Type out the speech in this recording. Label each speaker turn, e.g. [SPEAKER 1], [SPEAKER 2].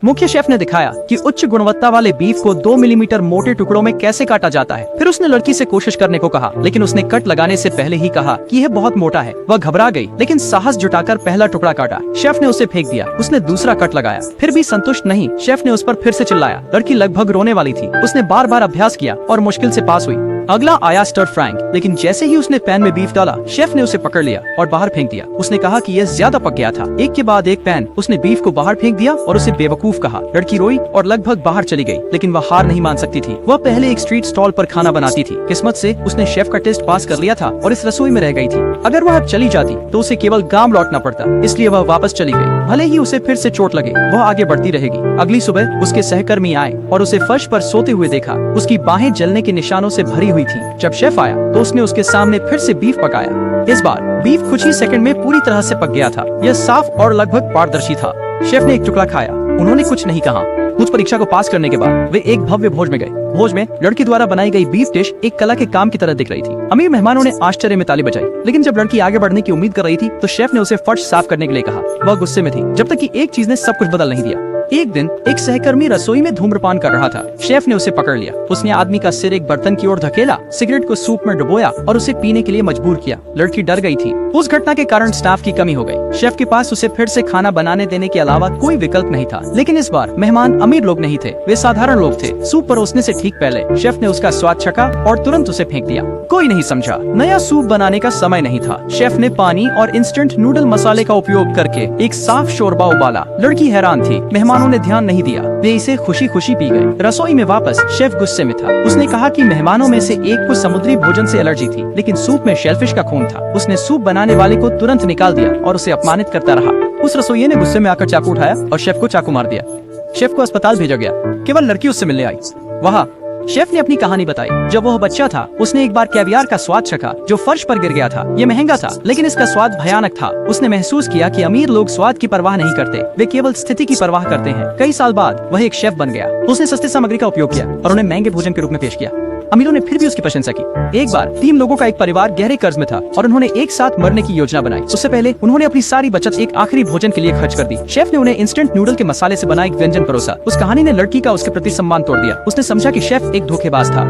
[SPEAKER 1] मुख्य शेफ ने दिखाया कि उच्च गुणवत्ता वाले बीफ को 2 मिलीमीटर मोटे टुकड़ों में कैसे काटा जाता है। फिर उसने लड़की से कोशिश करने को कहा, लेकिन उसने कट लगाने से पहले ही कहा कि यह बहुत मोटा है। वह घबरा गई, लेकिन साहस जुटाकर पहला टुकड़ा काटा। शेफ ने उसे फेंक दिया। उसने दूसरा कट लगाया, फिर भी संतुष्ट नहीं, शेफ ने उस पर फिर से चिल्लाया। लड़की लगभग रोने वाली थी। उसने बार बार अभ्यास किया और मुश्किल से पास हुई। अगला आया स्टर फ्रैंक, लेकिन जैसे ही उसने पैन में बीफ डाला, शेफ ने उसे पकड़ लिया और बाहर फेंक दिया। उसने कहा कि यह ज्यादा पक गया था। एक के बाद एक पैन उसने बीफ को बाहर फेंक दिया और उसे बेवकूफ कहा। लड़की रोई और लगभग बाहर चली गई, लेकिन वह हार नहीं मान सकती थी। वह पहले एक स्ट्रीट स्टॉल पर खाना बनाती थी। किस्मत से उसने शेफ का टेस्ट पास कर लिया था और इस रसोई में रह गई थी। अगर वह अब चली जाती तो उसे केवल गांव लौटना पड़ता, इसलिए वह वापस चली गई। भले ही उसे फिर से चोट लगे, वह आगे बढ़ती रहेगी। अगली सुबह उसके सहकर्मी आए और उसे फर्श पर सोते हुए देखा। उसकी बाहें जलने के निशानों से भरी हुई थी। जब शेफ आया तो उसने उसके सामने फिर से बीफ पकाया। इस बार बीफ कुछ ही सेकंड में पूरी तरह से पक गया था। यह साफ और लगभग पारदर्शी था। शेफ ने एक टुकड़ा खाया। उन्होंने कुछ नहीं कहा। उस परीक्षा को पास करने के बाद वे एक भव्य भोज में गए। भोज में लड़की द्वारा बनाई गई बीफ डिश एक कला के काम की तरह दिख रही थी। अमीर मेहमानों ने आश्चर्य में ताली बजाई, लेकिन जब लड़की आगे बढ़ने की उम्मीद कर रही थी तो शेफ ने उसे फर्श साफ करने के लिए कहा। वह गुस्से में थी, जब तक कि एक चीज ने सब कुछ बदल नहीं दिया। एक दिन एक सहकर्मी रसोई में धूम्रपान कर रहा था। शेफ ने उसे पकड़ लिया। उसने आदमी का सिर एक बर्तन की ओर धकेला, सिगरेट को सूप में डुबोया और उसे पीने के लिए मजबूर किया। लड़की डर गई थी। उस घटना के कारण स्टाफ की कमी हो गई। शेफ के पास उसे फिर से खाना बनाने देने के अलावा कोई विकल्प नहीं था। लेकिन इस बार मेहमान अमीर लोग नहीं थे, वे साधारण लोग थे। सूप परोसने से ठीक पहले शेफ ने उसका स्वाद चखा और तुरंत उसे फेंक दिया। कोई नहीं समझा। नया सूप बनाने का समय नहीं था। शेफ ने पानी और इंस्टेंट नूडल मसाले का उपयोग करके एक साफ शोरबा उबाला। लड़की हैरान थी। मेहमानों ने ध्यान नहीं दिया। वे इसे खुशी खुशी पी गए। रसोई में वापस शेफ गुस्से में था। उसने कहा कि मेहमानों में से एक को समुद्री भोजन से एलर्जी थी, लेकिन सूप में शेलफिश का खून था। उसने सूप बनाने वाले को तुरंत निकाल दिया और उसे अपमानित करता रहा। उस रसोइये ने गुस्से में आकर चाकू उठाया और शेफ को चाकू मार दिया। शेफ को अस्पताल भेजा गया। केवल लड़की उससे मिलने आई। वहाँ शेफ ने अपनी कहानी बताई। जब वह बच्चा था उसने एक बार कैवियार का स्वाद चखा जो फर्श पर गिर गया था। ये महंगा था, लेकिन इसका स्वाद भयानक था। उसने महसूस किया कि अमीर लोग स्वाद की परवाह नहीं करते, वे केवल स्थिति की परवाह करते हैं। कई साल बाद वह एक शेफ बन गया। उसने सस्ती सामग्री का उपयोग किया और उन्हें महंगे भोजन के रूप में पेश किया। अमीरों ने फिर भी उसकी प्रशंसा की। एक बार 3 लोगों का एक परिवार गहरे कर्ज में था और उन्होंने एक साथ मरने की योजना बनाई। उससे पहले उन्होंने अपनी सारी बचत एक आखिरी भोजन के लिए खर्च कर दी। शेफ ने उन्हें इंस्टेंट नूडल के मसाले से बना एक व्यंजन परोसा। उस कहानी ने लड़की का उसके प्रति सम्मान तोड़ दिया। उसने समझा कि शेफ एक धोखेबाज था।